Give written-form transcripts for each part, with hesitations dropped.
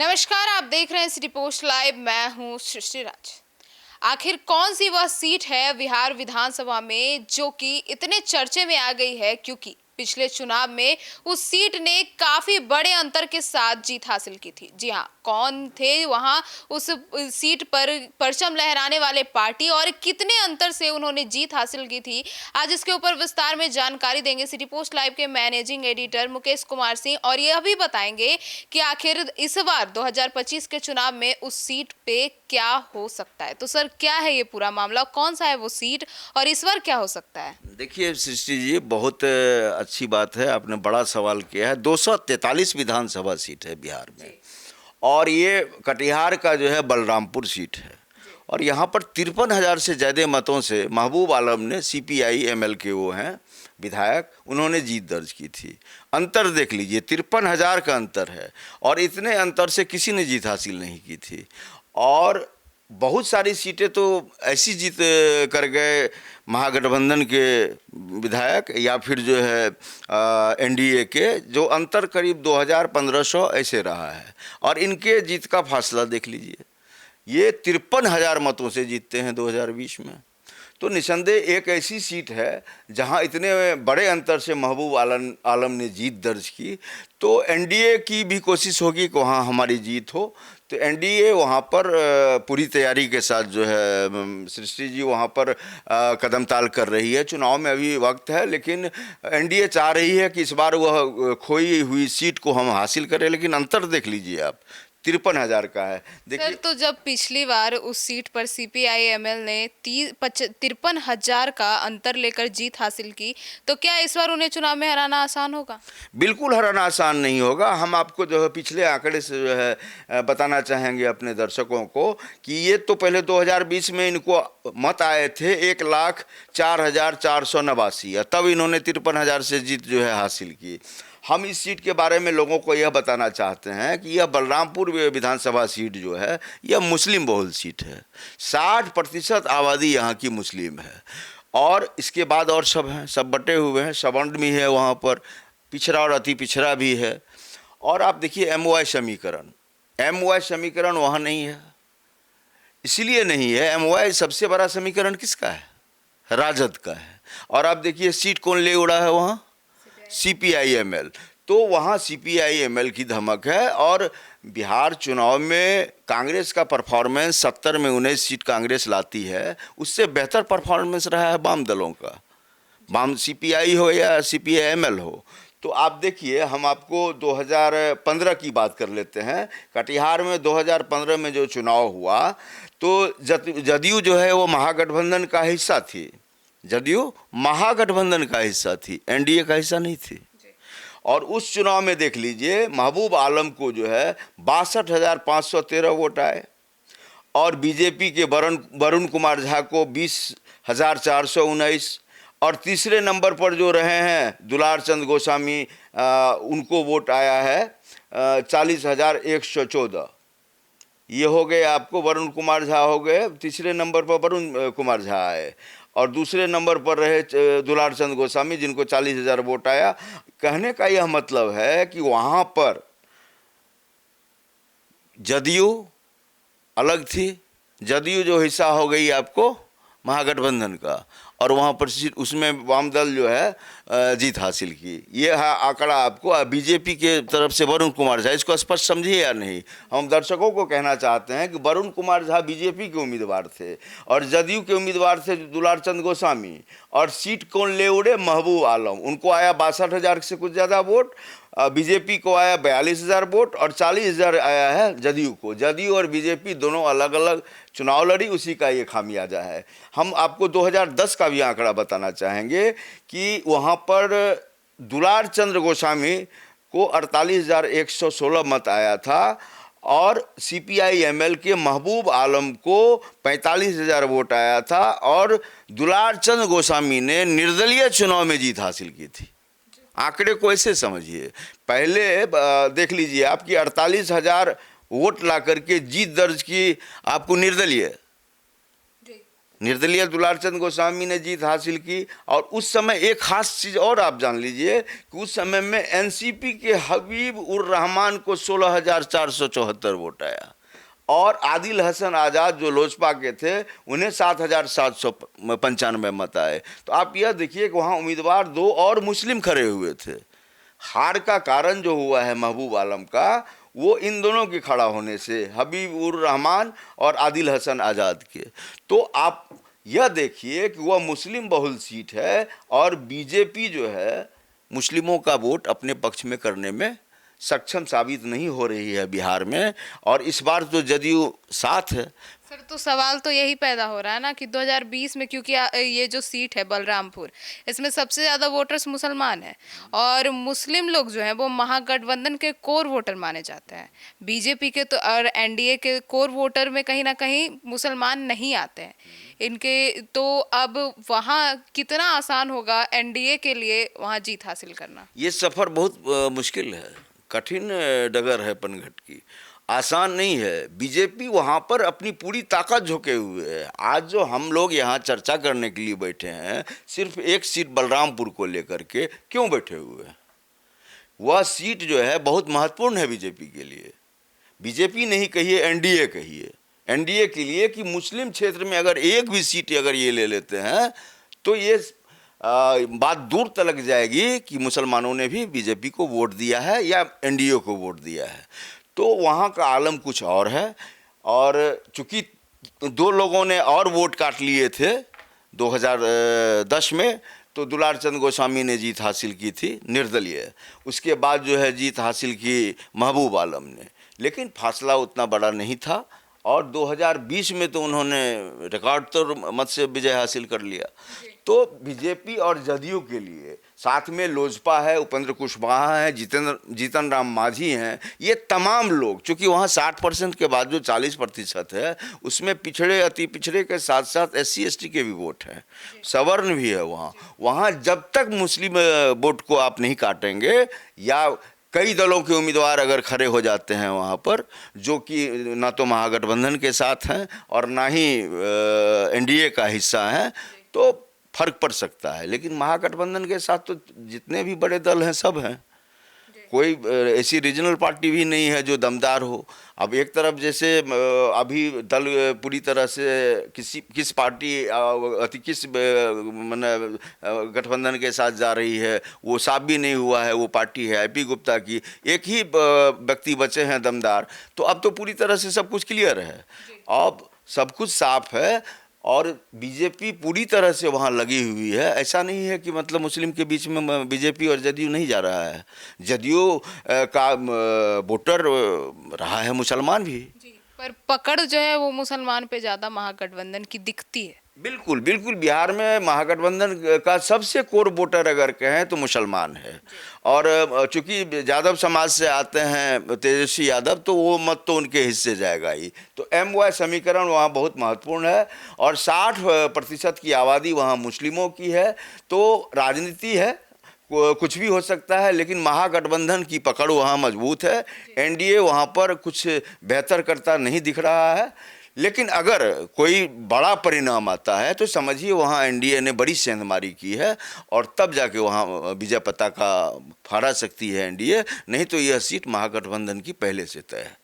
नमस्कार, आप देख रहे हैं सिटी पोस्ट लाइव। मैं हूं सृष्टि राज। आखिर कौन सी वह सीट है बिहार विधानसभा में जो कि इतने चर्चे में आ गई है, क्योंकि पिछले चुनाव में उस सीट ने काफी बड़े अंतर के साथ जीत हासिल की थी। जी हां, कौन थे वहां उस सीट पर परचम लहराने वाले पार्टी और कितने अंतर से उन्होंने जीत हासिल की थी, आज इसके ऊपर विस्तार में जानकारी देंगे सिटी पोस्ट लाइव के मैनेजिंग एडिटर मुकेश कुमार सिंह, और यह भी बताएंगे कि आखिर इस बार 2025 के चुनाव में उस सीट पे क्या हो सकता है। तो सर, क्या है ये पूरा मामला, कौन सा है वो सीट और इस बार क्या हो सकता है? देखिए सृष्टि जी, बहुत अच्छी बात है, आपने बड़ा सवाल किया है। 243 विधानसभा सीट है बिहार में, और ये कटिहार का जो है बलरामपुर सीट है, और यहाँ पर 53,000 से ज़्यादा मतों से महबूब आलम ने CPI ML के वो हैं विधायक, उन्होंने जीत दर्ज की थी। अंतर देख लीजिए, 53,000 का अंतर है, और इतने अंतर से किसी ने जीत हासिल नहीं की थी। और बहुत सारी सीटें तो ऐसी जीत कर गए महागठबंधन के विधायक, या फिर जो है NDA के, जो अंतर करीब 2,000-1,500 ऐसे रहा है। और इनके जीत का फासला देख लीजिए, ये 53,000 मतों से जीतते हैं 2020 में। तो निसंदेह एक ऐसी सीट है जहां इतने बड़े अंतर से महबूब आलम ने जीत दर्ज की। तो NDA की भी कोशिश होगी कि वहाँ हमारी जीत हो। तो NDA वहाँ पर पूरी तैयारी के साथ जो है सृष्टि जी वहाँ पर कदम ताल कर रही है। चुनाव में अभी वक्त है, लेकिन NDA चाह रही है कि इस बार वह खोई हुई सीट को हम हासिल करें। लेकिन अंतर देख लीजिए आप, 53,000 का है। सर, तो जब पिछली बार उस सीट पर CPI ML ने 53,000 का अंतर लेकर जीत हासिल की, तो क्या इस बार उन्हें चुनाव में हराना आसान होगा? बिल्कुल हराना आसान नहीं होगा। हम आपको जो है पिछले आंकड़े से जो है बताना चाहेंगे अपने दर्शकों को कि ये तो पहले 2020 में इनको मत आए थे 1,04,489, तब इन्होंने 53,000 से जीत जो है हासिल की। हम इस सीट के बारे में लोगों को यह बताना चाहते हैं कि यह बलरामपुर विधानसभा सीट जो है यह मुस्लिम बहुल सीट है। 60% आबादी यहाँ की मुस्लिम है, और इसके बाद और सब हैं, सब बटे हुए हैं। सवर्ण भी है वहाँ पर, पिछड़ा और अति पिछड़ा भी है। और आप देखिए MOI समीकरण वहाँ नहीं है। इसलिए नहीं है, MOI सबसे बड़ा समीकरण किसका है? राजद का है। और आप देखिए सीट कौन ले उड़ा है वहाँ? CPI ML। तो वहाँ CPI ML की धमक है। और बिहार चुनाव में कांग्रेस का परफॉर्मेंस 70 में 19 सीट कांग्रेस लाती है, उससे बेहतर परफॉर्मेंस रहा है वाम दलों का, वाम CPI हो या CPI ML हो। तो आप देखिए, हम आपको 2015 की बात कर लेते हैं। कटिहार में 2015 में जो चुनाव हुआ, तो जदयू जो है वो महागठबंधन का हिस्सा थी। जदयू महागठबंधन का हिस्सा थी, NDA का हिस्सा नहीं थी। और उस चुनाव में देख लीजिए, महबूब आलम को जो है 62,513 वोट आए, और बीजेपी के वरुण कुमार झा को 20,419, और तीसरे नंबर पर जो रहे हैं दुलार चंद गोस्वामी, उनको वोट आया है 40,114। ये हो गए आपको, वरुण कुमार झा हो गए तीसरे नंबर पर, वरुण कुमार झा आए, और दूसरे नंबर पर रहे दुलार चंद गोस्वामी, जिनको 40,000 वोट आया। कहने का यह मतलब है कि वहाँ पर जदयू अलग थी, जदयू जो हिस्सा हो गई आपको महागठबंधन का, और वहाँ पर उसमें वाम दल जो है जीत हासिल की। ये है आंकड़ा आपको। बीजेपी के तरफ से वरुण कुमार झा, इसको स्पष्ट समझिए या नहीं? हम दर्शकों को कहना चाहते हैं कि वरुण कुमार झा बीजेपी के उम्मीदवार थे, और जदयू के उम्मीदवार थे दुलार चंद गोस्वामी। और सीट कौन ले उड़े? महबूब आलम। उनको आया 62,000 से कुछ ज़्यादा वोट, बीजेपी को आया 42,000 वोट, और 40,000 आया है जदयू को। जदयू और बीजेपी दोनों अलग अलग चुनाव लड़ी, उसी का ये खामियाजा है। हम आपको 2010 का भी आंकड़ा बताना चाहेंगे कि वहाँ पर दुलार चंद्र गोस्वामी को 48,116 मत आया था, और CPI ML के महबूब आलम को 45,000 वोट आया था, और दुलार चंद्र गोस्वामी ने निर्दलीय चुनाव में जीत हासिल की थी। आंकड़े को ऐसे समझिए। पहले देख लीजिए, आपकी 48,000 वोट ला करके जीत दर्ज की आपको निर्दलीय निर्दलीय दुलारचंद गोस्वामी ने जीत हासिल की। और उस समय एक खास चीज़ और आप जान लीजिए कि उस समय में एनसीपी के हबीब उर रहमान को 16,474 वोट आया और आदिल हसन आज़ाद जो लोजपा के थे उन्हें 7,795 मत आए। तो आप यह देखिए कि वहाँ उम्मीदवार 2 और मुस्लिम खड़े हुए थे। हार का कारण जो हुआ है महबूब आलम का, वो इन दोनों के खड़ा होने से, हबीब उर रहमान और आदिल हसन आज़ाद के। तो आप यह देखिए कि वह मुस्लिम बहुल सीट है और बीजेपी जो है मुस्लिमों का वोट अपने पक्ष में करने में सक्षम साबित नहीं हो रही है बिहार में। और इस बार तो जदयू साथ है। सर, तो सवाल तो यही पैदा हो रहा है ना कि 2020 में, क्योंकि ये जो सीट है बलरामपुर, इसमें सबसे ज़्यादा वोटर्स मुसलमान हैं और मुस्लिम लोग जो हैं वो महागठबंधन के कोर वोटर माने जाते हैं। बीजेपी के तो और एनडीए के कोर वोटर में कहीं ना कहीं मुसलमान नहीं आते हैं इनके। तो अब वहाँ कितना आसान होगा एनडीए के लिए वहाँ जीत हासिल करना? ये सफ़र बहुत मुश्किल है, कठिन डगर है पनघट की, आसान नहीं है। बीजेपी वहाँ पर अपनी पूरी ताकत झोंके हुए है। आज जो हम लोग यहाँ चर्चा करने के लिए बैठे हैं, सिर्फ एक सीट बलरामपुर को लेकर के क्यों बैठे हुए हैं? वह सीट जो है बहुत महत्वपूर्ण है बीजेपी के लिए। बीजेपी नहीं कहिए, एनडीए कहिए, एनडीए के लिए कि मुस्लिम क्षेत्र में अगर एक भी सीट अगर ये ले लेते हैं तो ये बात दूर तलक जाएगी कि मुसलमानों ने भी बीजेपी को वोट दिया है या एनडीए को वोट दिया है। तो वहाँ का आलम कुछ और है। और चूंकि 2 लोगों ने और वोट काट लिए थे 2010 में, तो दुलारचंद गोस्वामी ने जीत हासिल की थी निर्दलीय, उसके बाद जो है जीत हासिल की महबूब आलम ने, लेकिन फासला उतना बड़ा नहीं था। और 2020 में तो उन्होंने रिकॉर्ड तोड़ मत से विजय हासिल कर लिया। तो बीजेपी और जदयू के लिए साथ में लोजपा है, उपेंद्र कुशवाहा है, जीतन राम मांझी हैं, ये तमाम लोग, चूँकि वहाँ 60% के बाद जो 40% है उसमें पिछड़े, अति पिछड़े के साथ साथ SC ST के भी वोट हैं, सवर्ण भी है वहाँ। वहाँ जब तक मुस्लिम वोट को आप नहीं काटेंगे या कई दलों के उम्मीदवार अगर खड़े हो जाते हैं वहाँ पर, जो कि ना तो महागठबंधन के साथ हैं और ना ही एनडीए का हिस्सा हैं, तो फर्क पड़ सकता है। लेकिन महागठबंधन के साथ तो जितने भी बड़े दल हैं सब हैं, कोई ऐसी रीजनल पार्टी भी नहीं है जो दमदार हो। अब एक तरफ जैसे अभी दल पूरी तरह से किस पार्टी किस गठबंधन के साथ जा रही है वो साफ भी नहीं हुआ है। वो पार्टी है IP गुप्ता की, एक ही व्यक्ति बचे हैं दमदार। तो अब तो पूरी तरह से सब कुछ क्लियर है, अब सब कुछ साफ है और बीजेपी पूरी तरह से वहाँ लगी हुई है। ऐसा नहीं है कि मतलब मुस्लिम के बीच में बीजेपी और जदयू नहीं जा रहा है। जदयू का वोटर रहा है मुसलमान भी, पर पकड़ जो है वो मुसलमान पे ज़्यादा महागठबंधन की दिखती है। बिल्कुल बिल्कुल, बिहार में महागठबंधन का सबसे कोर वोटर अगर कहें तो मुसलमान है। और चूंकि यादव समाज से आते हैं तेजस्वी यादव, तो वो मत तो उनके हिस्से जाएगा ही। तो MY समीकरण वहाँ बहुत महत्वपूर्ण है और 60% की आबादी वहाँ मुस्लिमों की है। तो राजनीति है, कुछ भी हो सकता है, लेकिन महागठबंधन की पकड़ वहाँ मजबूत है। एनडीए वहाँ पर कुछ बेहतर करता नहीं दिख रहा है। लेकिन अगर कोई बड़ा परिणाम आता है तो समझिए वहाँ एनडीए ने बड़ी सेंधमारी की है और तब जाके वहाँ विजय पताका फहरा सकती है एनडीए, नहीं तो यह सीट महागठबंधन की पहले से तय है।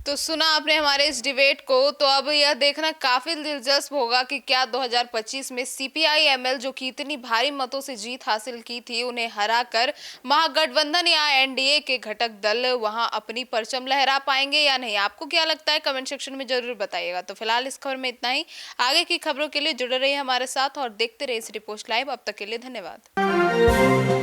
तो सुना आपने हमारे इस डिबेट को, तो अब यह देखना काफी दिलचस्प होगा कि क्या 2025 में CPI-ML जो कि इतनी भारी मतों से जीत हासिल की थी, उन्हें हराकर महागठबंधन या एनडीए के घटक दल वहां अपनी परचम लहरा पाएंगे या नहीं। आपको क्या लगता है कमेंट सेक्शन में जरूर बताइएगा। तो फिलहाल इस खबर में इतना ही। आगे की खबरों के लिए जुड़े रहिए हमारे साथ और देखते रहिए सिटी पोस्ट लाइव। अब तक के लिए धन्यवाद।